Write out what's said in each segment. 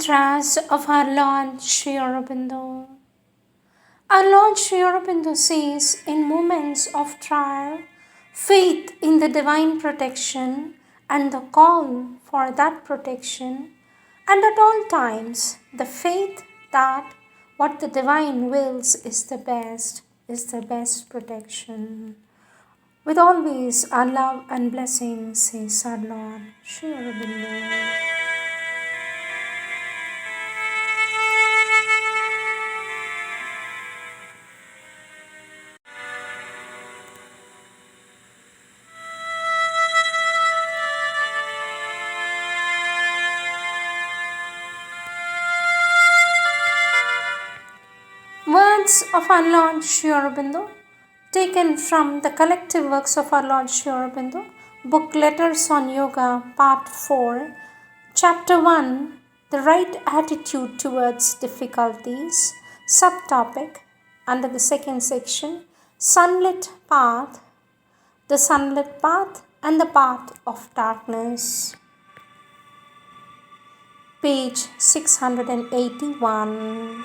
mantras of our Lord Sri Aurobindo. Our Lord Sri Aurobindo says in moments of trial, faith in the divine protection and the call for that protection, and at all times the faith that what the divine wills is the best protection. With always our love and blessings, says our Lord Sri Aurobindo. Words of our Lord Sri Aurobindo, taken from the collective works of our Lord Sri Aurobindo, book Letters on Yoga, Part 4, Chapter 1, The Right Attitude Towards Difficulties, subtopic, under the second section, Sunlit Path, the sunlit path and the path of darkness. Page 681.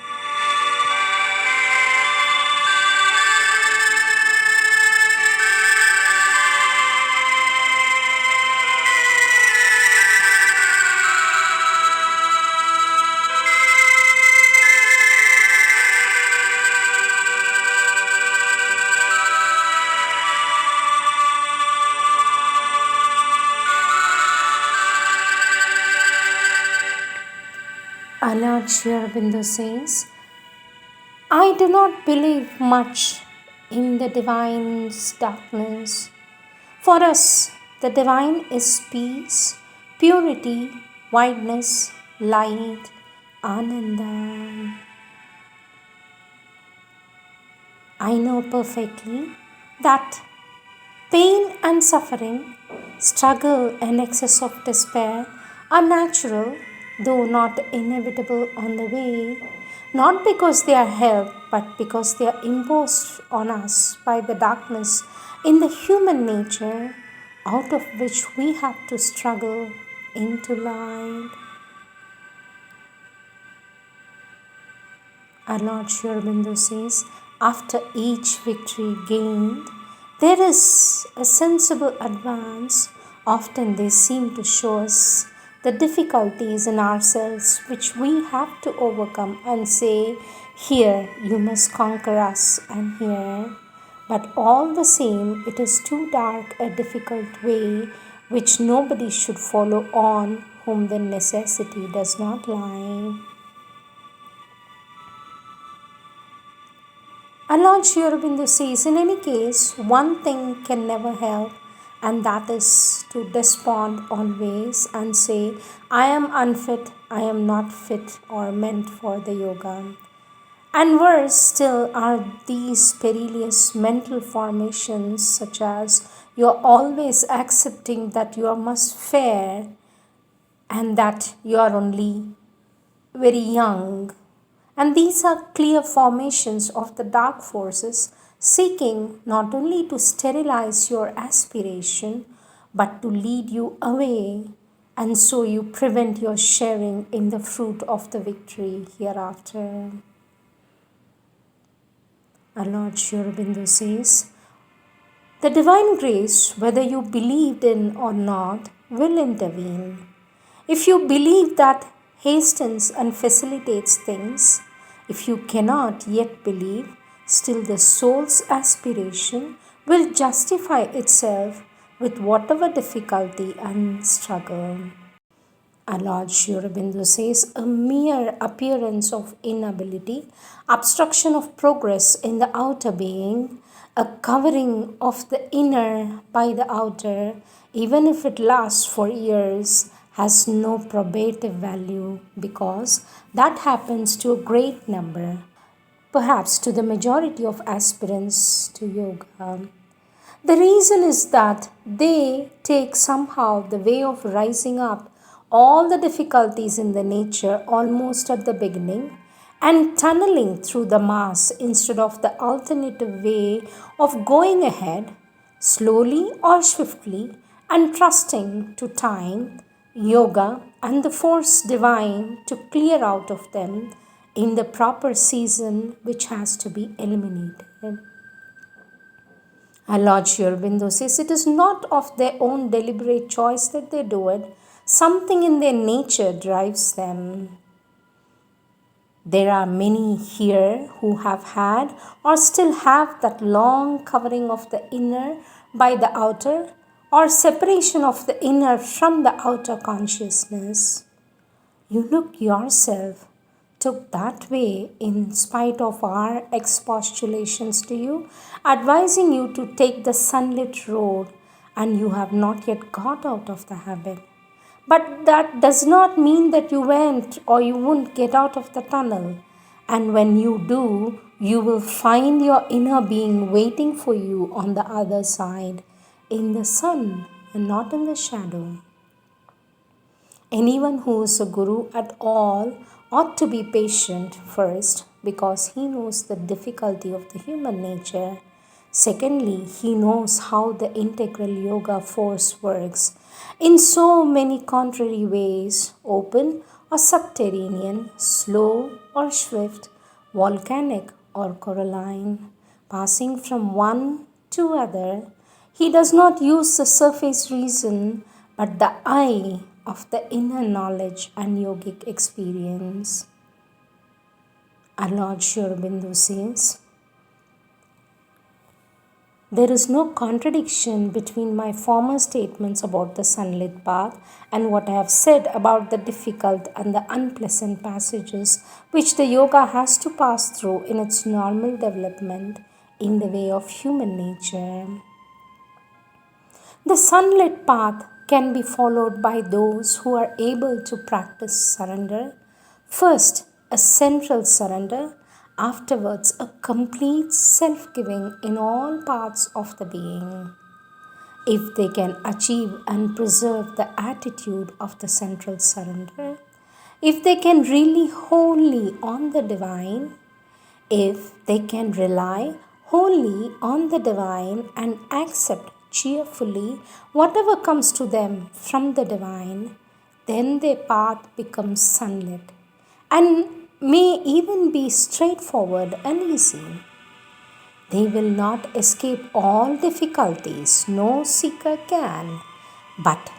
Our Lord Sri Aurobindo says, I do not believe much in the divine's darkness. For us, the divine is peace, purity, wideness, light, Ananda. I know perfectly that pain and suffering, struggle and excess of despair are natural, though not inevitable on the way, not because they are helped, but because they are imposed on us by the darkness in the human nature, out of which we have to struggle into light. Our Lord Sri Aurobindo says, after each victory gained, there is a sensible advance. Often they seem to show us the difficulties in ourselves which we have to overcome and say, here you must conquer us and here. But all the same, it is too dark a difficult way which nobody should follow on whom the necessity does not lie. Our Lord Sri Aurobindo says, in any case, one thing can never help, and that is to despond always and say, I am unfit, I am not fit or meant for the yoga. And worse still are these perilous mental formations, such as you are always accepting that you must fare and that you are only very young. And these are clear formations of the dark forces seeking not only to sterilize your aspiration, but to lead you away, and so you prevent your sharing in the fruit of the victory hereafter. Our Lord Sri Aurobindo says, the divine grace, whether you believed in or not, will intervene. If you believe, that hastens and facilitates things. If you cannot yet believe, still the soul's aspiration will justify itself with whatever difficulty and struggle. Our Lord Sri Aurobindo says, a mere appearance of inability, obstruction of progress in the outer being, a covering of the inner by the outer, even if it lasts for years, has no probative value, because that happens to a great number, perhaps to the majority of aspirants to yoga. The reason is that they take somehow the way of rising up all the difficulties in the nature almost at the beginning and tunneling through the mass instead of the alternative way of going ahead slowly or swiftly and trusting to time, yoga and the force divine to clear out of them in the proper season which has to be eliminated. Our Lord Sri Aurobindo says it is not of their own deliberate choice that they do it. Something in their nature drives them. There are many here who have had or still have that long covering of the inner by the outer, or separation of the inner from the outer consciousness. You look yourself took that way in spite of our expostulations to you, advising you to take the sunlit road, and you have not yet got out of the habit. But that does not mean that you went or you won't get out of the tunnel. And when you do, you will find your inner being waiting for you on the other side, in the sun and not in the shadow. Anyone who is a guru at all ought to be patient first, because he knows the difficulty of the human nature. Secondly, he knows how the integral yoga force works in so many contrary ways, open or subterranean, slow or swift, volcanic or coralline, passing from one to other. He does not use the surface reason but the eye of the inner knowledge and yogic experience. Our Lord Sri Aurobindo says, there is no contradiction between my former statements about the sunlit path and what I have said about the difficult and the unpleasant passages which the yoga has to pass through in its normal development in the way of human nature. The sunlit path can be followed by those who are able to practice surrender. First, a central surrender, afterwards, a complete self giving in all parts of the being. If they can achieve and preserve the attitude of the central surrender, if they can really wholly on the divine, if they can rely wholly on the divine and accept cheerfully whatever comes to them from the divine, then their path becomes sunlit and may even be straightforward and easy. They will not escape all difficulties, no seeker can, but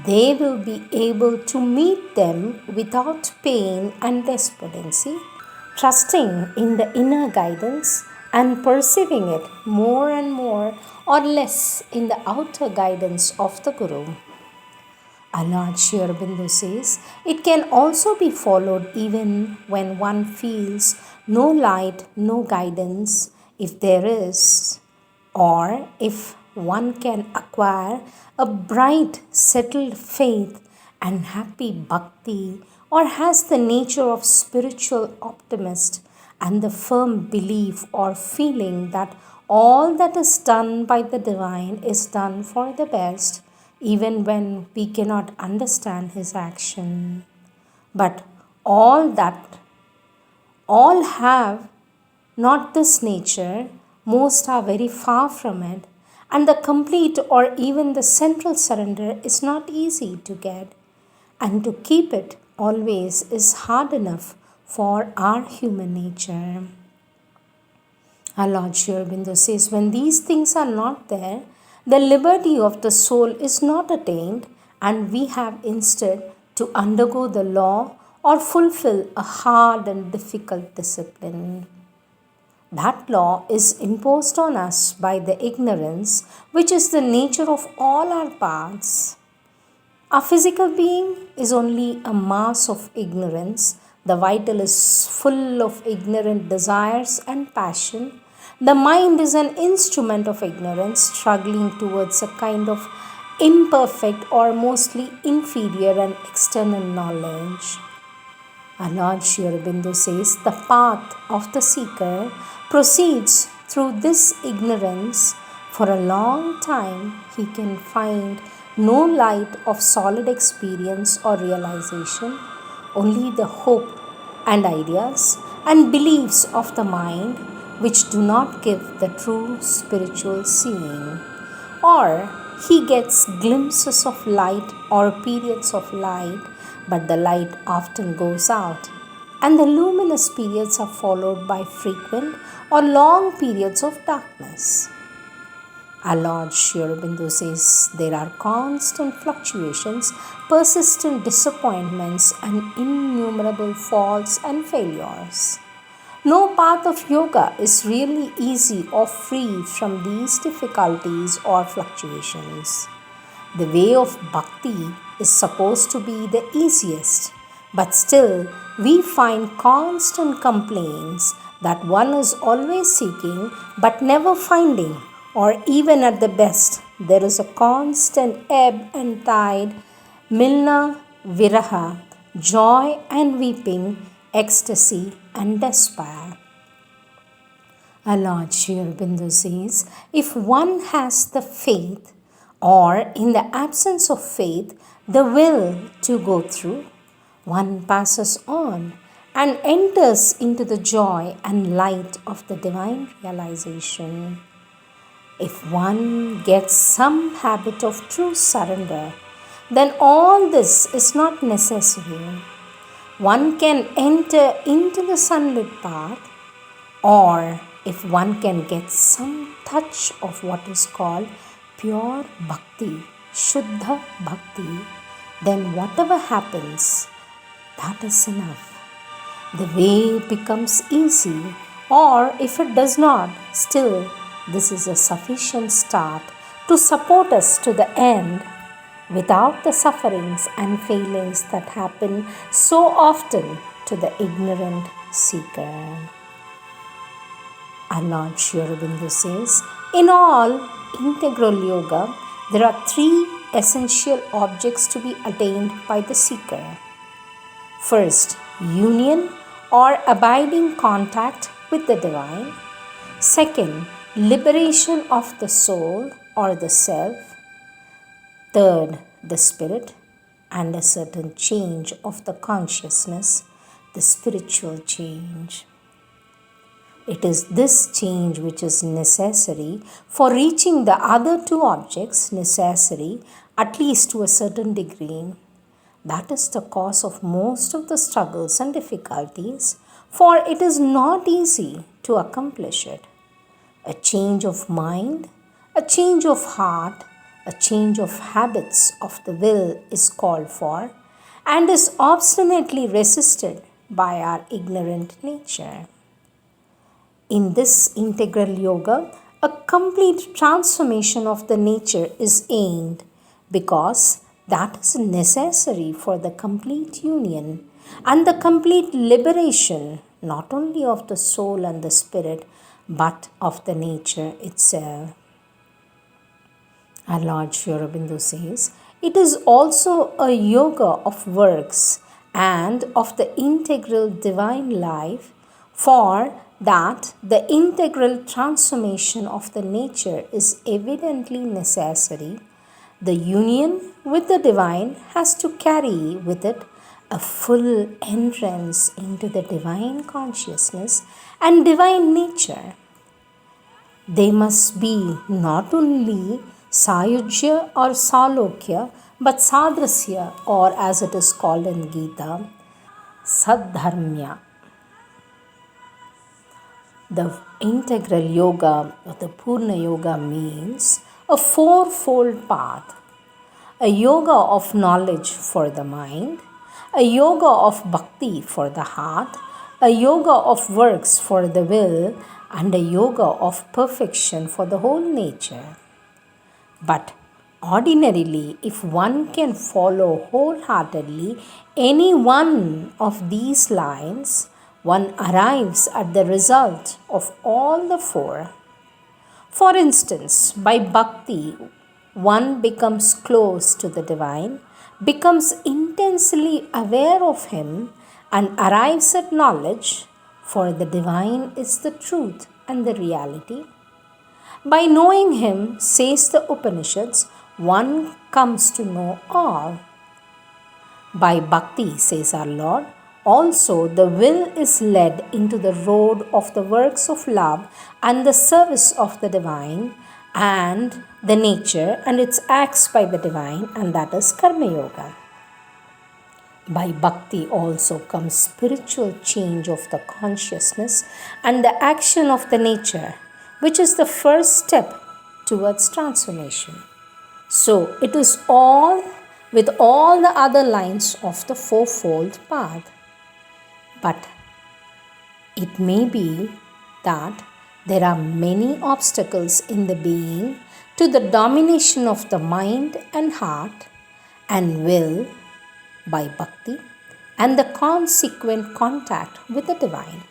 they will be able to meet them without pain and despondency, trusting in the inner guidance and perceiving it more and more or less in the outer guidance of the Guru. Our Lord Sri Aurobindo says, it can also be followed even when one feels no light, no guidance, if there is, or if one can acquire a bright, settled faith and happy bhakti, or has the nature of spiritual optimist and the firm belief or feeling that all that is done by the divine is done for the best, even when we cannot understand his action. But all have not this nature, most are very far from it, and the complete or even the central surrender is not easy to get, and to keep it always is hard enough for our human nature. Our Lord Sri Aurobindo says, when these things are not there, the liberty of the soul is not attained, and we have instead to undergo the law or fulfill a hard and difficult discipline. That law is imposed on us by the ignorance, which is the nature of all our paths. Our physical being is only a mass of ignorance. The vital is full of ignorant desires and passion. The mind is an instrument of ignorance, struggling towards a kind of imperfect or mostly inferior and external knowledge. Our Lord Sri Aurobindo says the path of the seeker proceeds through this ignorance. For a long time, he can find no light of solid experience or realization, only the hope and ideas and beliefs of the mind, which do not give the true spiritual seeing. Or he gets glimpses of light or periods of light, but the light often goes out, and the luminous periods are followed by frequent or long periods of darkness. Our Lord Sri Aurobindo says there are constant fluctuations, persistent disappointments, and innumerable faults and failures. No path of yoga is really easy or free from these difficulties or fluctuations. The way of bhakti is supposed to be the easiest, but still we find constant complaints that one is always seeking but never finding, or even at the best, there is a constant ebb and tide, milna, viraha, joy and weeping, ecstasy and despair. Our Lord Sri Aurobindo says, if one has the faith, or in the absence of faith, the will to go through, one passes on and enters into the joy and light of the divine realization. If one gets some habit of true surrender, then all this is not necessary. One can enter into the sunlit path, or if one can get some touch of what is called pure bhakti, shuddha bhakti, then whatever happens, that is enough. The way becomes easy, or if it does not, still this is a sufficient start to support us to the end without the sufferings and failings that happen so often to the ignorant seeker. Our Lord Sri Aurobindo says, in all integral yoga, there are three essential objects to be attained by the seeker. First, union or abiding contact with the divine. Second, liberation of the soul or the self. Third, the spirit, and a certain change of the consciousness, the spiritual change. It is this change which is necessary for reaching the other two objects, necessary at least to a certain degree. That is the cause of most of the struggles and difficulties, for it is not easy to accomplish it. A change of mind, a change of heart, a change of habits of the will is called for and is obstinately resisted by our ignorant nature. In this integral yoga, a complete transformation of the nature is aimed because that is necessary for the complete union and the complete liberation not only of the soul and the spirit but of the nature itself. Our Lord Sri Aurobindo says, it is also a yoga of works and of the integral divine life, for that the integral transformation of the nature is evidently necessary. The union with the divine has to carry with it a full entrance into the divine consciousness and divine nature. They must be not only Sayujya or Salokya, but Sadrasya, or as it is called in Gita, Sadharmya. The integral yoga or the Purna Yoga means a fourfold path. A yoga of knowledge for the mind, a yoga of bhakti for the heart, a yoga of works for the will, and a yoga of perfection for the whole nature. But ordinarily, if one can follow wholeheartedly any one of these lines, one arrives at the result of all the four. For instance, by bhakti, one becomes close to the divine, becomes intensely aware of him, and arrives at knowledge, for the divine is the truth and the reality. By knowing him, says the Upanishads, one comes to know all. By bhakti, says our Lord, also the will is led into the road of the works of love and the service of the divine, and the nature and its acts by the divine, and that is Karma Yoga. By bhakti also comes spiritual change of the consciousness and the action of the nature, which is the first step towards transformation. So it is all with all the other lines of the fourfold path. But it may be that there are many obstacles in the being to the domination of the mind and heart and will by bhakti and the consequent contact with the divine.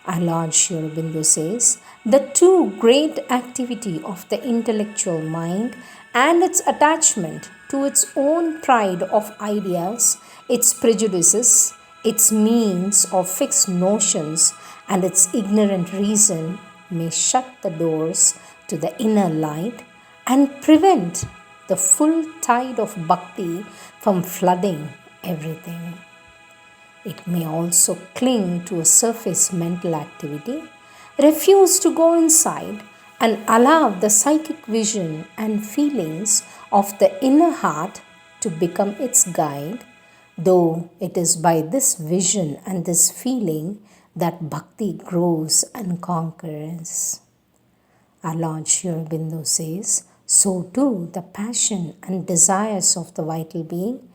Our Lord Sri Aurobindo says, the too great activity of the intellectual mind and its attachment to its own pride of ideas, its prejudices, its means of fixed notions, and its ignorant reason may shut the doors to the inner light and prevent the full tide of bhakti from flooding everything. It may also cling to a surface mental activity, refuse to go inside, and allow the psychic vision and feelings of the inner heart to become its guide, though it is by this vision and this feeling that bhakti grows and conquers. Our Lord Sri Aurobindo says, so too the passion and desires of the vital being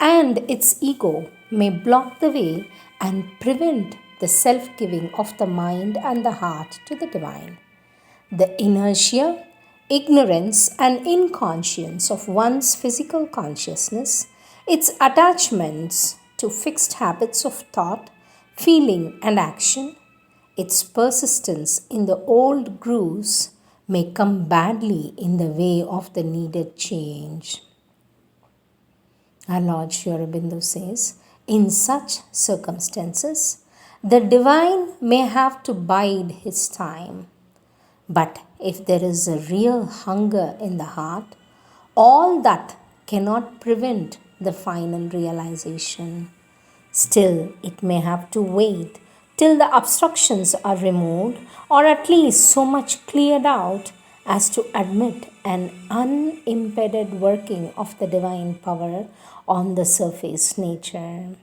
and its ego may block the way and prevent the self-giving of the mind and the heart to the divine. The inertia, ignorance and inconscience of one's physical consciousness, its attachments to fixed habits of thought, feeling and action, its persistence in the old grooves may come badly in the way of the needed change. Our Lord Sri Aurobindo says, in such circumstances, the divine may have to bide his time. But if there is a real hunger in the heart, all that cannot prevent the final realization. Still, it may have to wait till the obstructions are removed, or at least so much cleared out as to admit an unimpeded working of the divine power on the surface nature.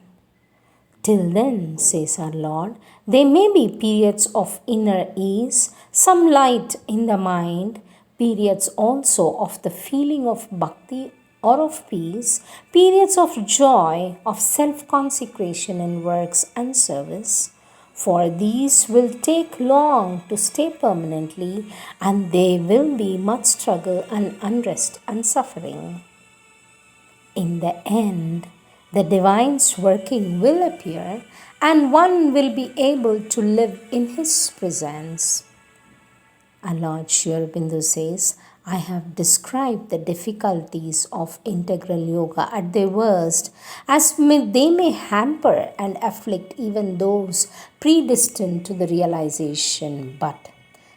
Till then, says our Lord, there may be periods of inner ease, some light in the mind, periods also of the feeling of bhakti or of peace, periods of joy, of self-consecration in works and service. For these will take long to stay permanently, and there will be much struggle and unrest and suffering. In the end, the divine's working will appear, and one will be able to live in his presence. Our Lord Sri Aurobindo says, I have described the difficulties of integral yoga at their worst, as they may hamper and afflict even those predestined to the realization. But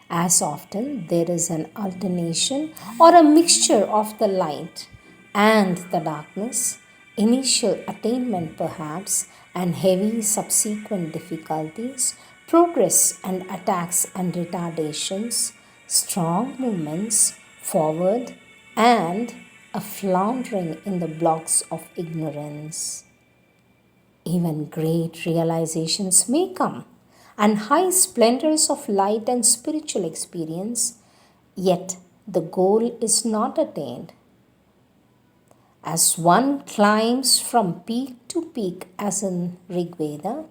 as often there is an alternation or a mixture of the light and the darkness, initial attainment perhaps, and heavy subsequent difficulties, progress and attacks and retardations, strong movements forward, and a floundering in the blocks of ignorance. Even great realizations may come, and high splendors of light and spiritual experience, yet the goal is not attained. As one climbs from peak to peak, as in Rig Veda,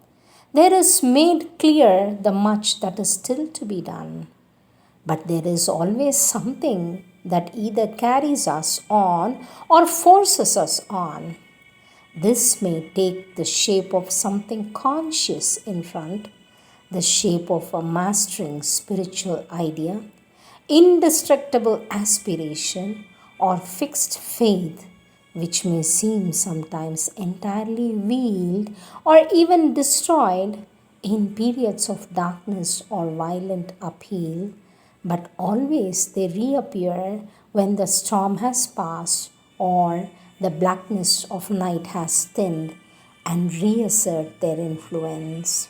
there is made clear the much that is still to be done. But there is always something that either carries us on or forces us on. This may take the shape of something conscious in front, the shape of a mastering spiritual idea, indestructible aspiration, or fixed faith, which may seem sometimes entirely veiled or even destroyed in periods of darkness or violent upheaval, but always they reappear when the storm has passed or the blackness of night has thinned and reassert their influence.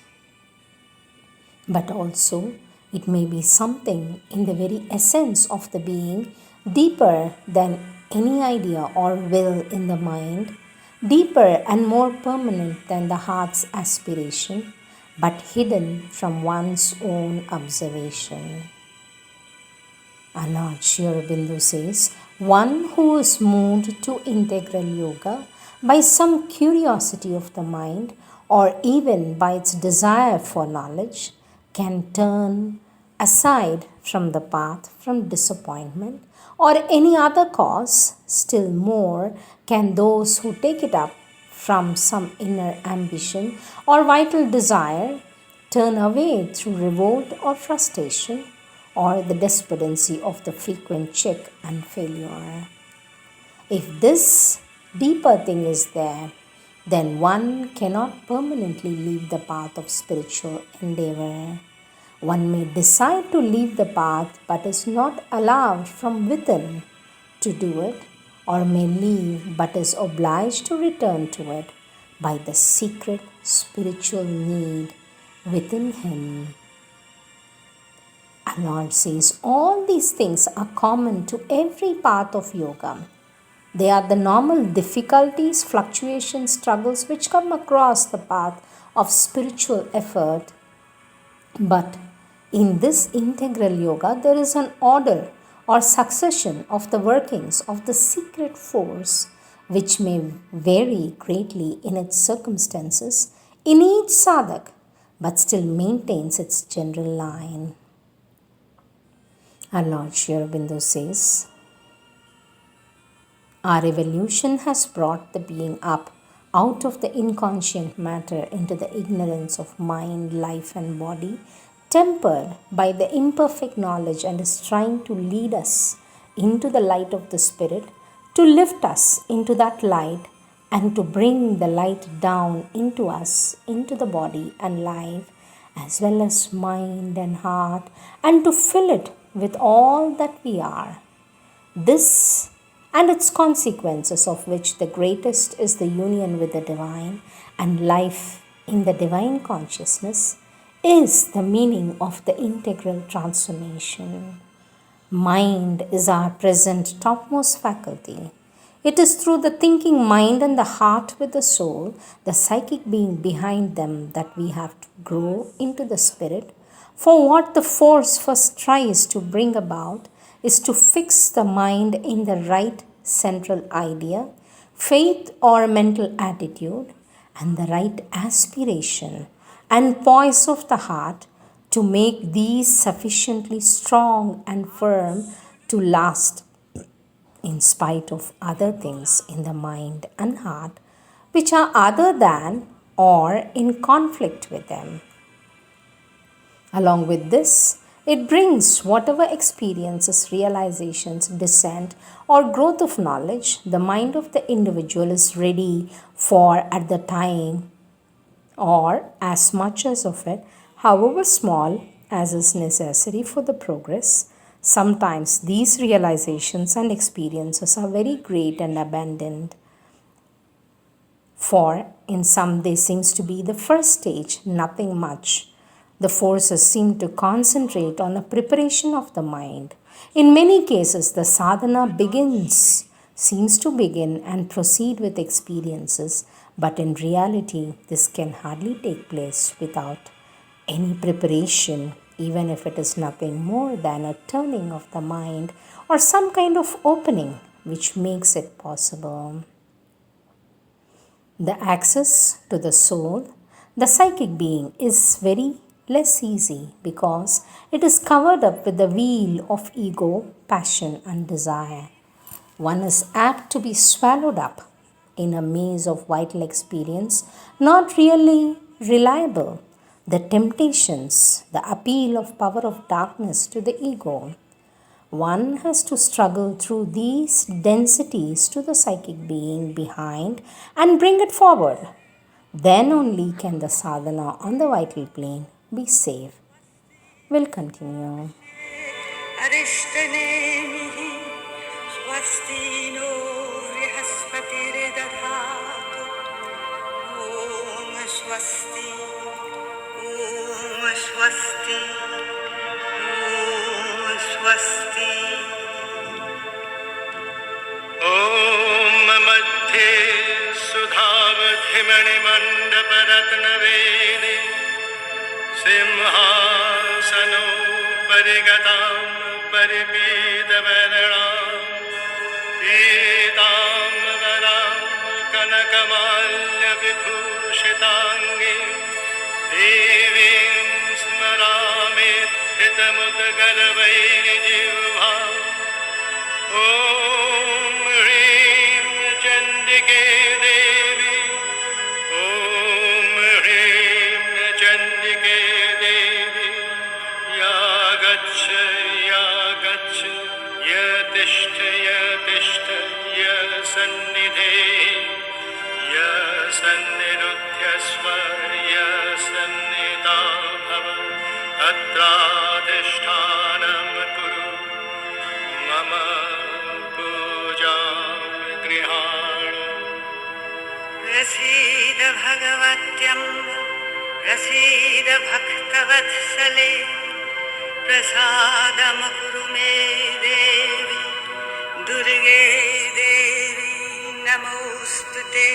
But also, It may be something in the very essence of the being, deeper than any idea or will in the mind, deeper and more permanent than the heart's aspiration, but hidden from one's own observation. Our Lord Sri Aurobindo says, one who is moved to integral yoga by some curiosity of the mind or even by its desire for knowledge can turn aside from the path from disappointment or any other cause. Still more can those who take it up from some inner ambition or vital desire turn away through revolt or frustration or the despondency of the frequent check and failure. If this deeper thing is there, then one cannot permanently leave the path of spiritual endeavor. One may decide to leave the path but is not allowed from within to do it, or may leave but is obliged to return to it by the secret spiritual need within him. Our Lord says all these things are common to every path of yoga. They are the normal difficulties, fluctuations, struggles which come across the path of spiritual effort. But in this integral yoga, there is an order or succession of the workings of the secret force which may vary greatly in its circumstances in each sadhak, but still maintains its general line. Our Lord Sri Aurobindo says, our evolution has brought the being up out of the inconscient matter into the ignorance of mind, life, and body, tempered by the imperfect knowledge, and is trying to lead us into the light of the Spirit, to lift us into that light, and to bring the light down into us, into the body and life, as well as mind and heart, and to fill it with all that we are. This and its consequences, of which the greatest is the union with the divine and life in the divine consciousness, is the meaning of the integral transformation. Mind is our present topmost faculty. It is through the thinking mind and the heart with the soul, the psychic being behind them, that we have to grow into the spirit. For what the force first tries to bring about is to fix the mind in the right central idea, faith or mental attitude, and the right aspiration and poise of the heart, to make these sufficiently strong and firm to last in spite of other things in the mind and heart which are other than or in conflict with them. Along with this, it brings whatever experiences, realizations, descent, or growth of knowledge the mind of the individual is ready for at the time, or as much as of it, however small, as is necessary for the progress. Sometimes these realizations and experiences are very great and abundant, for in some they seems to be the first stage, nothing much. The forces seem to concentrate on a preparation of the mind. In many cases, the sadhana seems to begin and proceed with experiences, but in reality, this can hardly take place without any preparation, even if it is nothing more than a turning of the mind or some kind of opening which makes it possible. The access to the soul, the psychic being, is very less easy because it is covered up with the veil of ego, passion, and desire. One is apt to be swallowed up in a maze of vital experience, not really reliable. The temptations, the appeal of power of darkness to the ego. One has to struggle through these densities to the psychic being behind and bring it forward. Then only can the sadhana on the vital plane be safe. We'll continue. Swasti, Om Swasti. स्वस्ति। ॐ मध्ये सुधावधिमणिमण्डपरत्नवेदी सिंहासनोपरिगतां परिपीतवरणां पीताम्बरां कनकमाल्यविभूषिताङ्गीं देवीं स्मरामि हृतमुदगर्वैर्जिह्वा। ॐ ह्रीं चण्डिके देवी, ॐ ह्रीं चण्डिके देवी, या गच्छ यतिष्ठ यतिष्ठ यसन्निधे यसन्निरुध्यस्व यसन्निधा भव अत्राधिष्ठानं कुरु मम पूजां गृहाण। प्रसीद भगवत्यम्ब, प्रसीद भक्तवत्सले, प्रसादं कुरु मे देवी, दुर्गे देवी नमोस्तुते।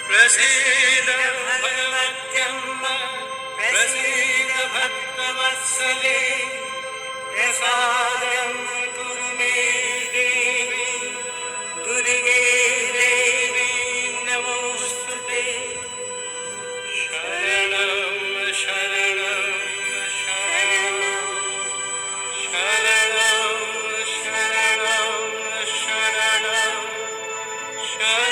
प्रसीद भगवत्यम्ब, प्रसीद भक्तवत्सले, प्रसादं कुरु मे देवी, दुर्गे देवी नमोस्तुते। शरणं शरणं शरणं शरणं शरणं शरणं शरणं